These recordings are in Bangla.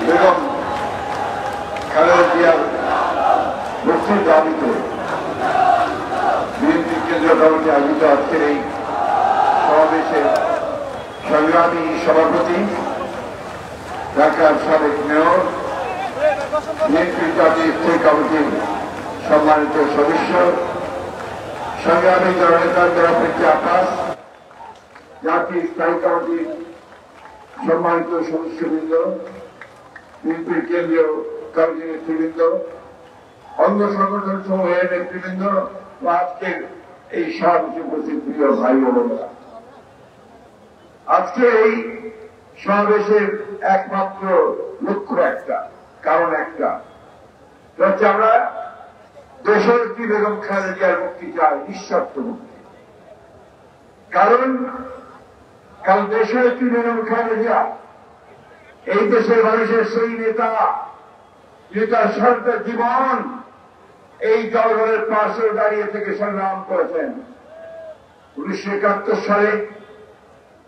বেগম খালেদা জিয়ার মুক্তির দাবিতে বিএনপি কেন্দ্রীয় কমিটি আয়োজিত আজকের এই সমাবেশের সংগ্রামী সভাপতি ঢাকার সাবেক মেয়র বিএনপি জাতীয় স্থায়ী কমিটির সম্মানিত সদস্য সংগ্রামী জননেতা জনাব আব্বাস, জাতীয় স্থায়ী কমিটির সম্মানিত সদস্যবৃন্দ, বিএনপির কেন্দ্রীয় কমিটির নেতৃবৃন্দ, অঙ্গ সংগঠন সমূহের নেতৃবৃন্দ, আজকের এই সমাবেশে উপস্থিত প্রিয় ভাই ও বোনেরা, আজকে এই সমাবেশের একমাত্র লক্ষ্য একটা, কারণ একটা, হচ্ছে আমরা দেশনেত্রী বেগম খালেদা জিয়ার মুক্তি চাই, নিঃশর্ত মুক্তি। কারণ দেশনেত্রী বেগম খালেদা জিয়া এই দেশের মানুষের সেই নেতা, যে তার সারাটা জীবন এই জনগণের পাশে দাঁড়িয়ে থেকে সংগ্রাম করেছেন। 1971 সালে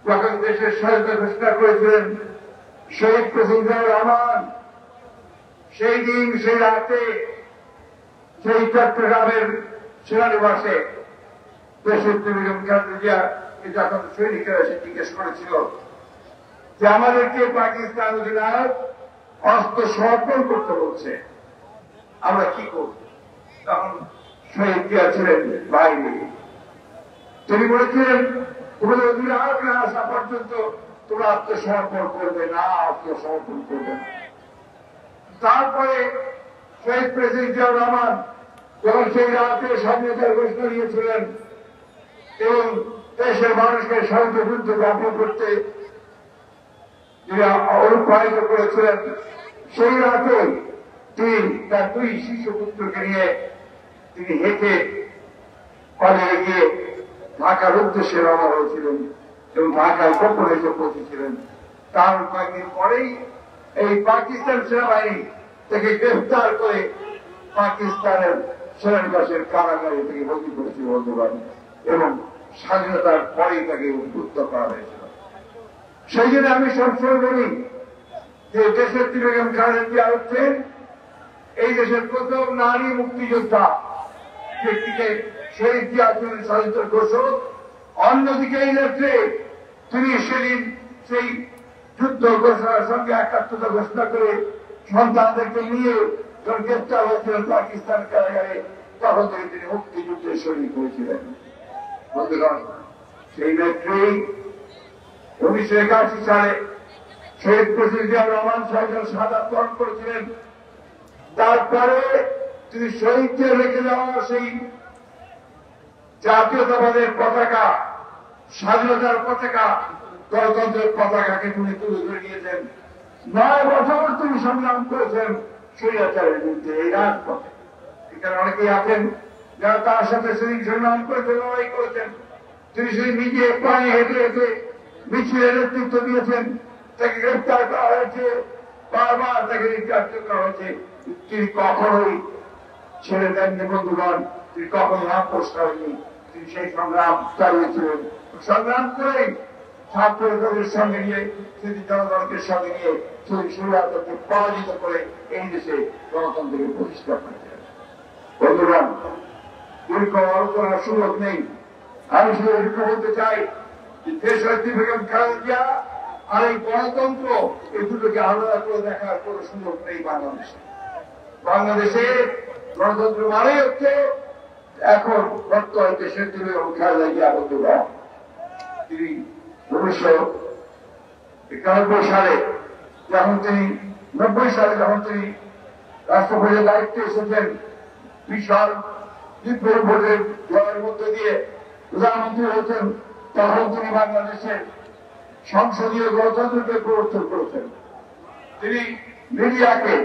যখন দেশের স্বাধীনতা ঘোষণা করেছিলেন শহীদ প্রেসিডেন্ট জিয়াউর রহমান, সেই দিন সেই রাতে সেই চট্টগ্রামের সেনানিবাসে দেশনেত্রী বেগম খালেদা জিয়া যখন সৈনিকেরা এসে জিজ্ঞেস করেছিল যে আমাদেরকে পাকিস্তান অধিনায়ক অস্ত্র সমর্পণ করতে বলছে, আমরা কি করব? তখন শহীদ জিয়া ছিলেন বাইরে। তিনি বলেছিলেন তোমাদের অধিনায়ক না আসা পর্যন্ত তোমরা আত্মসমর্পণ করবে না, আত্মসমর্পণ করবে না। তারপরে শহীদ প্রেসিডেন্ট জিয়াউর রহমান যখন সেই রাতে স্বাধীনতার ঘোষণা দিয়েছিলেন এবং দেশের মানুষকে স্বাধীনতা যুদ্ধে ঝাঁপিয়ে পড়তে অনুপ্রাণিত করেছিলেন, সেই রাতে তিনি তার 2 শিশু পুত্রকে নিয়ে তিনি হেঁটে পালিয়ে গিয়ে ঢাকার উদ্দেশ্যে রওনা হয়েছিলেন এবং ঢাকায় গোপন এসে পৌঁছেছিলেন। তার কয়েকদিন পরেই এই পাকিস্তান সেনাবাহিনী থেকে গ্রেফতার করে পাকিস্তানের সেনানিবাসের কারাগারে থেকে বন্দী করেছিল বন্ধুবান, এবং স্বাধীনতার পরেই তাকে উদ্বুদ্ধ করা হয়েছিল। সেই জন্য আমি সবসময় বলি যে দেশনেত্রী বেগম খালেদা জিয়া হচ্ছেন এই দেশের প্রথম নারী মুক্তিযোদ্ধা, ব্যক্তিকে শহীদ জিয়া ছিলেন স্বাধীনতার ঘোষক। অন্যদিকে এই নেত্রী তিনি সেদিন সেই যুদ্ধ ঘোষণার সঙ্গে একাত্মতা ঘোষণা করে সন্তানদেরকে নিয়ে যখন গ্রেপ্তার হয়েছিলেন পাকিস্তান কারাগারে, তখন থেকে তিনি মুক্তিযুদ্ধে শরীক হয়েছিলেন। বন্ধুগণ, সেই নেত্রী 1981 সালে শহীদ প্রেসিডেন্ট জিয়াউর রহমান সাহেব শাহাদাত বরণ করেছিলেন। তারপরে তিনি শহীদকে রেখে যাওয়া সেই জাতীয়তাবাদের পতাকা, স্বাধীনতার পতাকা, গণতন্ত্রের পতাকাকে তিনি তুলে ধরে নিয়েছেন। 9 বছর তিনি সংগ্রাম করেছেন স্বৈরাচারের বিরুদ্ধে এই রাজপথে। এখানে অনেকেই আছেন যারা তার সাথে সেদিন সংগ্রাম করেছেন, লড়াই করেছেন। তিনি সেদিন নিজে পায়ে হেঁটে হেঁটে মিছিলের নেতৃত্ব দিয়েছেন, তাকে গ্রেপ্তার করা হয়েছে, বারবার তাকে নির্যাতিত করা হয়েছে। তিনি কখনোই ছেড়ে দেননি বন্ধুগণ, তিনি কখনো আপোষ করেননি। তিনি সেই সংগ্রাম চালিয়েছিলেন। সংগ্রাম করেই ছাত্রদের সঙ্গে নিয়ে, তিনি জনগণের সঙ্গে নিয়ে সেই স্বৈরাচারকে পরাজিত করে এই দেশে গণতন্ত্রকে প্রতিষ্ঠা করেছিলেন। বন্ধুগণ, দীর্ঘ আলোচনার সুযোগ নেই, আমি শুধু এটুকু বলতে চাই যে দেশনেত্রী বেগম খালেদা জিয়া আর এই গণতন্ত্র, এই দুটোকে আলাদা করে দেখার কোন সুযোগ নেই বাংলাদেশে। বাংলাদেশে গণতন্ত্র মানে হচ্ছে এখন বর্তমান দেশনেত্রী বেগম খালেদা জিয়া। বন্ধুগণ, তিনি 1991 সালে যখন তিনি 90 সালে যখন তিনি রাষ্ট্রপতির দায়িত্বে এসেছেন, বিশাল বিপুল ভোটের জয়ের মধ্যে দিয়ে প্রধানমন্ত্রী হয়েছেন, তখন তিনি বাংলাদেশের সংসদীয় গণতন্ত্রকে প্রবর্তন করেছেন। তিনি মিডিয়াকে,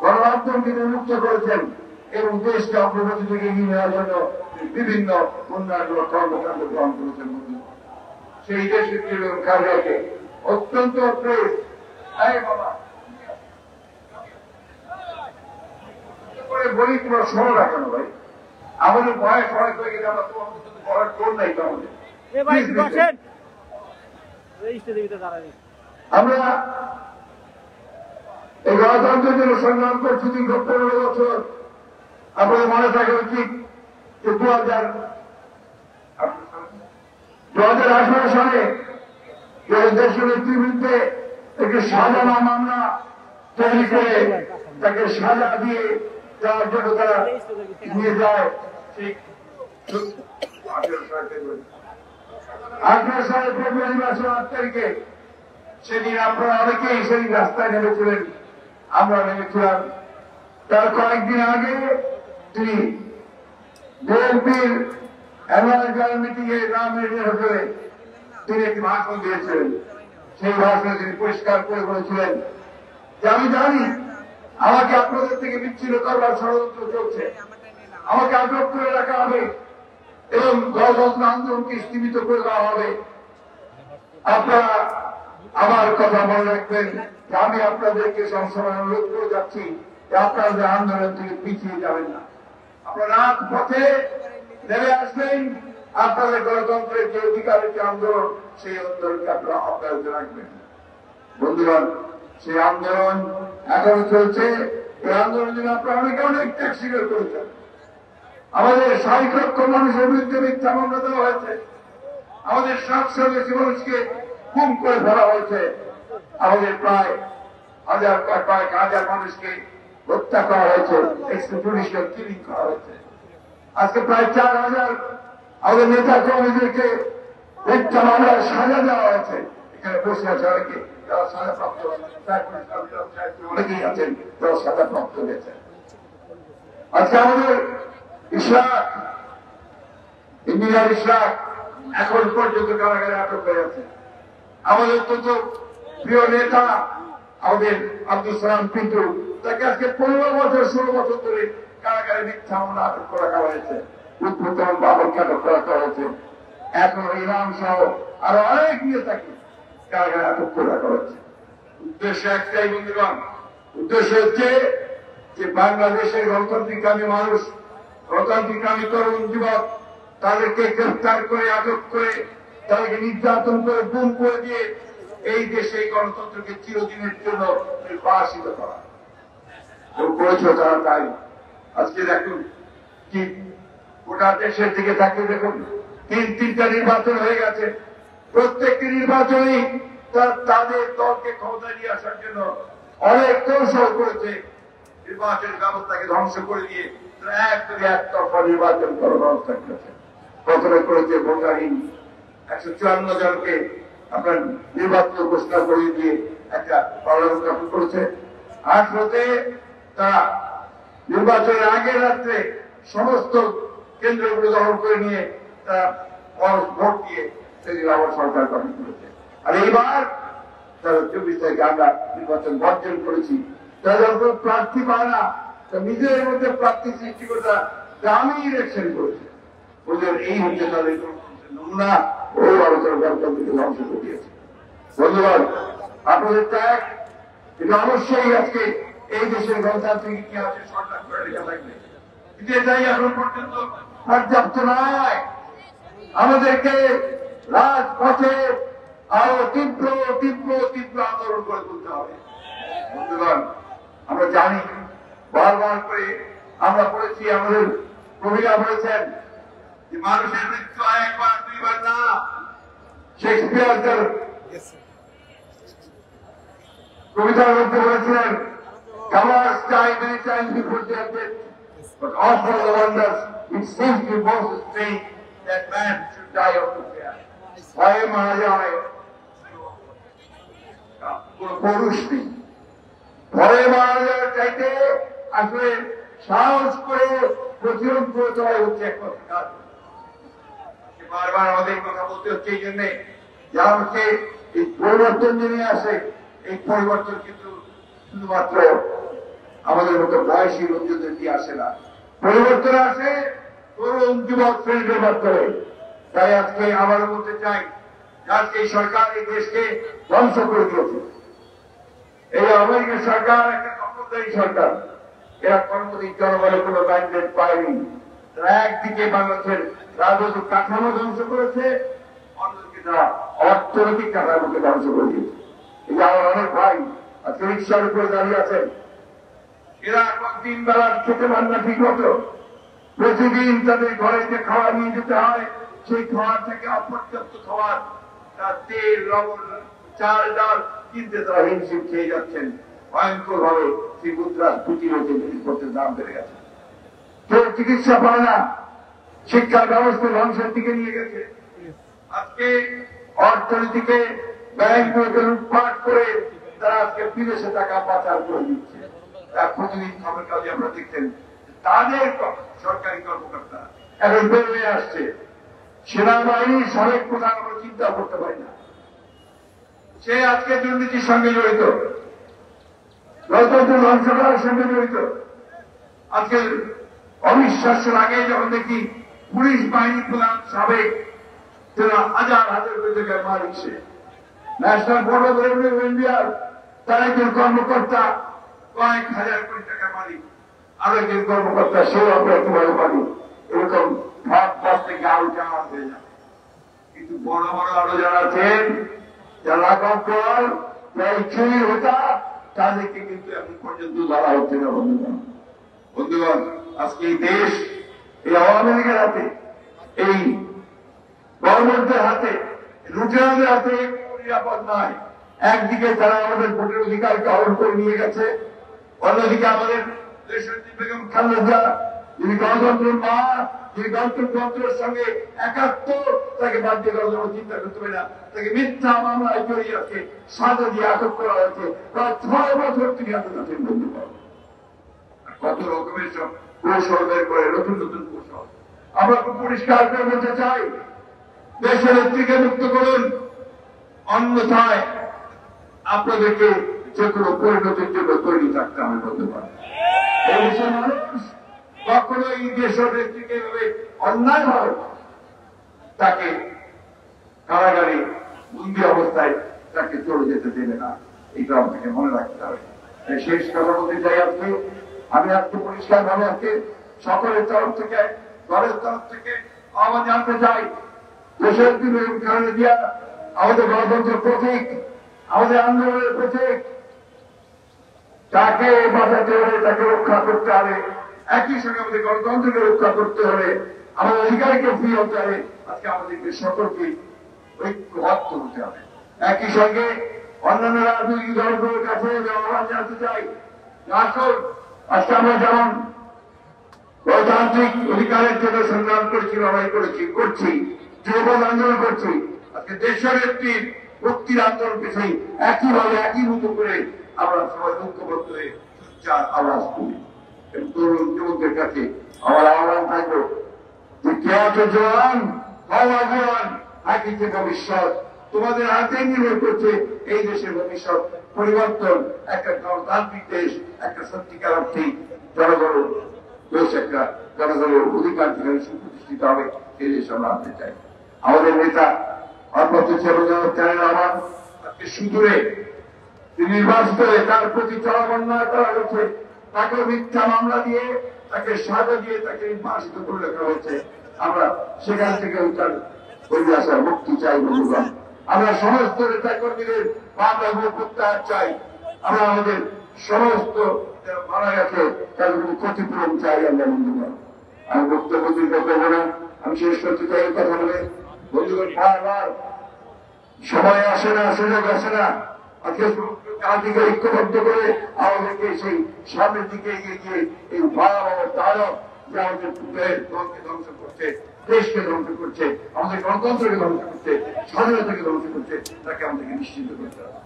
গণমাধ্যমকে নিযুক্ত করেছেন এবং দেশকে অগ্রগতি থেকে এগিয়ে নেওয়ার জন্য বিভিন্ন উন্নয়নমূলক কর্মকাণ্ড গ্রহণ করেছেন। সেই দেশের খালেদাকে অত্যন্ত প্রেস বলি, তোমার সময় রাখেন ভাই, আমাদের তাহলে বয়স অনেক হয়ে গেলে আমরা তোমার করার কোন নাই তাহলে আমরা এই গণতন্ত্রের জন্য সংগ্রাম করছি দীর্ঘ 15 বছর। আপনাদের মনে থাকা উচিত যে 2018 সালে দেশের নেত্রীর বিরুদ্ধে একটি সাজানো মামলা তৈরি করে তাকে সাজা দিয়ে যাওয়ার জন্য তারা নিয়ে যায়। ঠিক 18 সালে ফেব্রুয়ারি মাসের 8 তারিখে সেদিন আপনারা অনেকেই সেদিন রাস্তায় নেমেছিলেন, আমরা নেমেছিলাম। তার কয়েকদিন আগে তিনি বিএনপির অ্যানুয়াল মিটিং এ নাম হোটেলে তিনি একটি ভাষণ দিয়েছিলেন। সেই ভাষণে তিনি পরিষ্কার করে বলেছিলেন যে আমি জানি আমাকে আপনাদের থেকে বিচ্ছিন্ন করবার ষড়যন্ত্র চলছে, আমাকে আটক করে রাখা হবে এবং গণতন্ত্র আন্দোলনকে স্থগিত করে দেওয়া হবে। আপনারা আমার কথা মনে রাখবেন যে আমি আপনাদেরকে সবসময় অনুরোধ করে যাচ্ছি যে আপনাদের আন্দোলন থেকে পিছিয়ে যাবেন না। আপনারা রাজপথে নেমে আসবেন, আপনাদের গণতন্ত্রের যে অধিকারের যে আন্দোলন, সেই আন্দোলনকে আপনারা অব্যাহত রাখবেন। বন্ধুগণ, সেই আন্দোলন এখনো চলছে। এই আন্দোলনের জন্য আপনারা অনেকে অনেক ত্যাগ স্বীকার করেছেন। আমাদের 60 লক্ষ মানুষের বিরুদ্ধে মিথ্যা মামলা দেওয়া হয়েছে, আমাদের 700 বেশি মানুষকে গুম করে ফেলা হয়েছে, আমাদের প্রায় কয়েক হাজার মানুষকে হত্যা করা হয়েছে, এক্সট্রাজুডিশিয়াল কিলিং করা হয়েছে। আজকে প্রায় 4000 আমাদের নেতা কর্মীদেরকে মিথ্যা মামলায় সাজা দেওয়া হয়েছে। এখানে বসে আছে অনেকে যারা সাজাপ্রাপ্ত, অনেকেই আছেন যারা সাজাপ্রাপ্ত হয়েছে। আজকে আমাদের ইশরাক, ইঞ্জিনিয়ার ইশরাক এখন পর্যন্ত কারাগারে আটক হয়ে আছে। আমাদের অত্যন্ত প্রিয় নেতা আমাদের আব্দুল সালাম পিন্টু, তাকে আজকে 15 বছর 16 বছর ধরে কারাগারে মিথ্যা মামলা আটক করা হয়েছে। উৎপত্তন বাবরকে আটক করা হয়েছে। এখন ইমাম সহ আরো অনেক নেতাকে কারাগারে আটক করা হয়েছে। উদ্দেশ্য একটাই বন্ধুগণ, উদ্দেশ্য হচ্ছে যে বাংলাদেশের গণতান্ত্রিককামী মানুষ, গণতান্ত্রিককামী তরুণ যুবক, তাদেরকে গ্রেফতার করে আটক করে তাদেরকে নির্যাতন করে গুম করে দিয়ে এই দেশে গণতন্ত্রকে চিরদিনের জন্য নির্বাসিত করা করেছিল তারা। তাই আজকে দেখুন কি গোটা দেশের দিকে তাকিয়ে দেখুন, 3টা নির্বাচন হয়ে গেছে। প্রত্যেকটি নির্বাচনেই তাদের দলকে ক্ষমতা নিয়ে আসার জন্য অনেক কৌশল করেছে। নির্বাচন ব্যবস্থাকে ধ্বংস করে দিয়ে একতরফা নির্বাচন করার ব্যবস্থা করেছে। প্রথমে করেছে ভোটারহীন 154 জনকে আপনার নির্বাচন ঘোষণা করে দিয়ে একটা পার্লামেন্ট গঠন করেছে। 18তে তারা নির্বাচনের আগের রাত্রে সমস্ত কেন্দ্রগুলো দখল করে নিয়ে তারা ভোট দিয়ে সেদিন আবার সরকার গঠন করেছে। আর এইবার তারা 24 তারিখে আমরা নির্বাচন বর্জন করেছি। তারা যখন প্রার্থী পায় না, নিজের মধ্যে প্রার্থী সৃষ্টি করে তারা দামি ইলেকশন করেছে। ওদের এই হচ্ছে তাদের নমুনা, ও আলোচনা গণতন্ত্রকে ধ্বংস করে দিয়েছে। বন্ধুগণ, আপনাদের ত্যাগ এটা অবশ্যই আজকে এই দেশের গণতান্ত্রিক ইতিহাসে সরকার করে লেখা থাকবে। কিন্তু এটাই এখন পর্যন্ত পর্যাপ্ত নয়। আমাদেরকে রাজপথে আরো তীব্র তীব্র তীব্র আন্দোলন করে তুলতে হবে। বন্ধুগণ, আমরা জানি, বারবার করে আমরা পড়েছি, আমাদের কবিরা বলেছেন যে মানুষের মৃত্যু একবার দুইবার না। শেক্সপিয়ার তার কবিতার মধ্যে বলেছিলেন, Cowards die many times before their death, but awful the wonders, it seems to be most strange that man should die of fear. ভয়ে মারা যায় কোন পুরুষ নেই। ভয়ে মারা যাওয়ার চাইতে আসলে সাহস করে প্রতিরোধ করে চলাই হচ্ছে একমাত্র কাজ। বারবার আমাদের কথা বলতে হচ্ছে এই জন্যে যা হচ্ছে এই পরিবর্তন নিয়ে আসে। এই পরিবর্তন কিন্তু শুধুমাত্র আমাদের মতো বয়সী লোকজনদের দিয়ে আসে না, পরিবর্তন আসে তরুণ যুবক শ্রেণীদের মাধ্যমে। তাই আজকে আবারও বলতে চাই, আজকে এই সরকার এই দেশকে ধ্বংস করে দিয়েছে। এই আমেরিকার সরকার একটা দখলদারি সরকার, এরা কোনদিন জনগণের কোন ম্যান্ডেট পায়নি। তারা একদিকে বাংলাদেশের রাজনৈতিক কাঠামো ধ্বংস করেছে, অন্যদিকে তারা অর্থনৈতিক কাঠামোকে ধ্বংস করে দিয়েছে। এই যে আমার অনেক ভাই আজকে রিক্সার উপরে দাঁড়িয়ে আছেন, এরা এখন 3 বেলার খেতে পান না ঠিক মতো, প্রতিদিন তাদের ঘরে যে খাবার নিয়ে যেতে হয় সেই খাবার থেকে অপর্যাপ্ত খাবার, তার তেল, লবণ, চাল, ডাল কিনতে তারা হিমশিম খেয়ে যাচ্ছেন। ভয়ঙ্কর ভাবে সেই মুদ্রাস্ফীতি হয়েছে, জিনিসপত্রের দাম বেড়ে গেছে, কেউ চিকিৎসা পায় না, শিক্ষার ব্যবস্থা ধ্বংসের দিকে নিয়ে গেছে। আজকে অর্থনীতিকে ব্যাংকগুলোকে লুটপাট করে তারা আজকে বিদেশে টাকা পাচার করে দিচ্ছে। প্রতিদিন খবর কাজে আমরা দেখছেন তাদের সরকারি কর্মকর্তা এখন বেরিয়ে আসছে। সেনাবাহিনীর সাবেক প্রধান আমরা চিন্তা করতে পারি না, সে আজকে দুর্নীতির সঙ্গে জড়িত, গণতন্ত্র ধ্বংস করার সঙ্গে জড়িত। আজকে অবিশ্বাসের আগে যখন দেখি পুলিশ বাহিনী প্রধান সাবেক তারা হাজার হাজার কোটি টাকার মালিক, সে national board of revenue of ইন্ডিয়ার তার একজন কর্মকর্তা কয়েক হাজার কোটি টাকার মালিক, আরো একজন কর্মকর্তা সেও আমরা কিভাবে পারি, এরকম ভাগ পাশ থেকে আরো জানা হয়ে যাবে। কিন্তু বড় বড় আরো যারা আছেন, যারা কর চুরি হতা, তাদেরকে কিন্তু এখন পর্যন্ত ধরা হচ্ছে না। বন্ধুগণ, আজকে এই দেশ এই আওয়ামী লীগের হাতে, এই গভর্নমেন্টের হাতে, লুটেরাদের হাতে নিরাপদ নয়। একদিকে তারা আমাদের ভোটের অধিকারকে হরণ করে নিয়ে গেছে, অন্যদিকে আমাদের দেশের বেগম খালেদা, যিনি গণতন্ত্রের মা, যিনি গণতন্ত্রের সঙ্গে একাত্ম, তাকে বাধ্য করার জন্য চিন্তা করতে পারে না। তাকে মিথ্যা মামলায় জড়িয়ে আছে, সাজা দিয়ে আটক করা হয়েছে, প্রায় 6 বছর তিনি আটক আছেন। বন্ধু, কত রকমের সব কৌশল বের করে, নতুন নতুন কৌশল। আমরা খুব পরিষ্কার করে বলতে চাই, দেশের নেত্রীকে মুক্ত করুন, অন্যথায় আপনাদেরকে যে কোনো পরিণতির জন্য তৈরি থাকতে হবে। বলতে পারেন এই দেশের মানুষ কখনো এই দেশের নেত্রীকে এভাবে অন্যায় ভাবে তাকে কারাগারে বন্দি অবস্থায় তাকে চলে যেতে দেবে না, এটা আপনাকে মনে রাখতে হবে। শেষ কথা বলতে চাই, আজকে আমি আজকে পরিষ্কার ভাবে আজকে সকলের তরফ থেকে, দলের তরফ থেকে আবার জানতে চাই, দেশের কারণে দিয়া আমাদের গণতন্ত্রের প্রতীক, আমাদের আন্দোলনের প্রতীক, তাকে বাঁচাতে হলে, তাকে রক্ষা করতে হবে। একই সঙ্গে আমাদের গণতন্ত্রকে রক্ষা করতে হলে, আমাদের অধিকারকে ফিরে হতে হবে। আজকে আমাদেরকে সকলকে ঐক্যবদ্ধ হতে হবে। একই সঙ্গে অন্যান্য রাজনৈতিক দলগুলোর কাছে আহ্বান জানাতে চাই, আসল আজকে আমরা যেমন গণতান্ত্রিক অধিকারের জন্য সংগ্রাম করেছি, লড়াই করেছি, করছি, যুবপদ আন্দোলন করছি, আজকে দেশের একটি মুক্তির আন্দোলন পেছি, একইভাবে একই মতো করে আমরা সবাই ঐক্যবদ্ধ হয়ে সোচ্চার আওয়াজ করি। তরুণ যুবকদের কাছে আমার আহ্বান থাকবো যে কে আছে জওয়ান, হওয়া জওয়ান, আকিতে ভবিষ্যৎ তোমাদের হাতে নির্ভর করছে। এই দেশের ভবিষ্যৎ পরিবর্তন, একটা গণতান্ত্রিক দেশ, একটা সত্যিকার অর্থে জনগণ দেশ, একটা জনগণের অধিকার যেখানে সুপ্রতিষ্ঠিত হবে, সেই দেশ আমরা আনতে চাই। আমাদের নেতা রহমান আজকে সুদূরে তিনি নির্বাচিত হয়ে তার প্রতি চরমন্যায় করা হয়েছে, তাকে মিথ্যা মামলা দিয়ে, তাকে সাজা দিয়ে, তাকে নির্বাসিত করে রাখা হয়েছে। আমরা সেখান থেকে তার বইয়ে আসার মুক্তি চাই। বন্ধুগণ, আমরা সমস্ত নেতা কর্মীদের মামলাগুলো প্রত্যাহার চাই। আমরা আমাদের সমস্ত যারা মারা গেছে তাদের ক্ষতিপূরণ চাই। আমরা বন্ধুগণ, আমি বক্তব্য দীর্ঘ করবো না, আমি শেষ করতে চাই কথা বলে। বন্ধুগণ, বারবার সময় আসে না, সুযোগ আসে না, আজকে জাতিকে ঐক্যবদ্ধ করে আমাদেরকে সেই সামনের দিকে এগিয়ে গিয়ে এই ভয়াবহ তারক যে আমাদের দলকে ধ্বংস করছে, দেশকে ধ্বংস করছে, আমাদের গণতন্ত্রকে ধ্বংস করছে, স্বাধীনতাকে ধ্বংস করছে, তাকে আমাদেরকে নিশ্চিন্ত করতে হবে।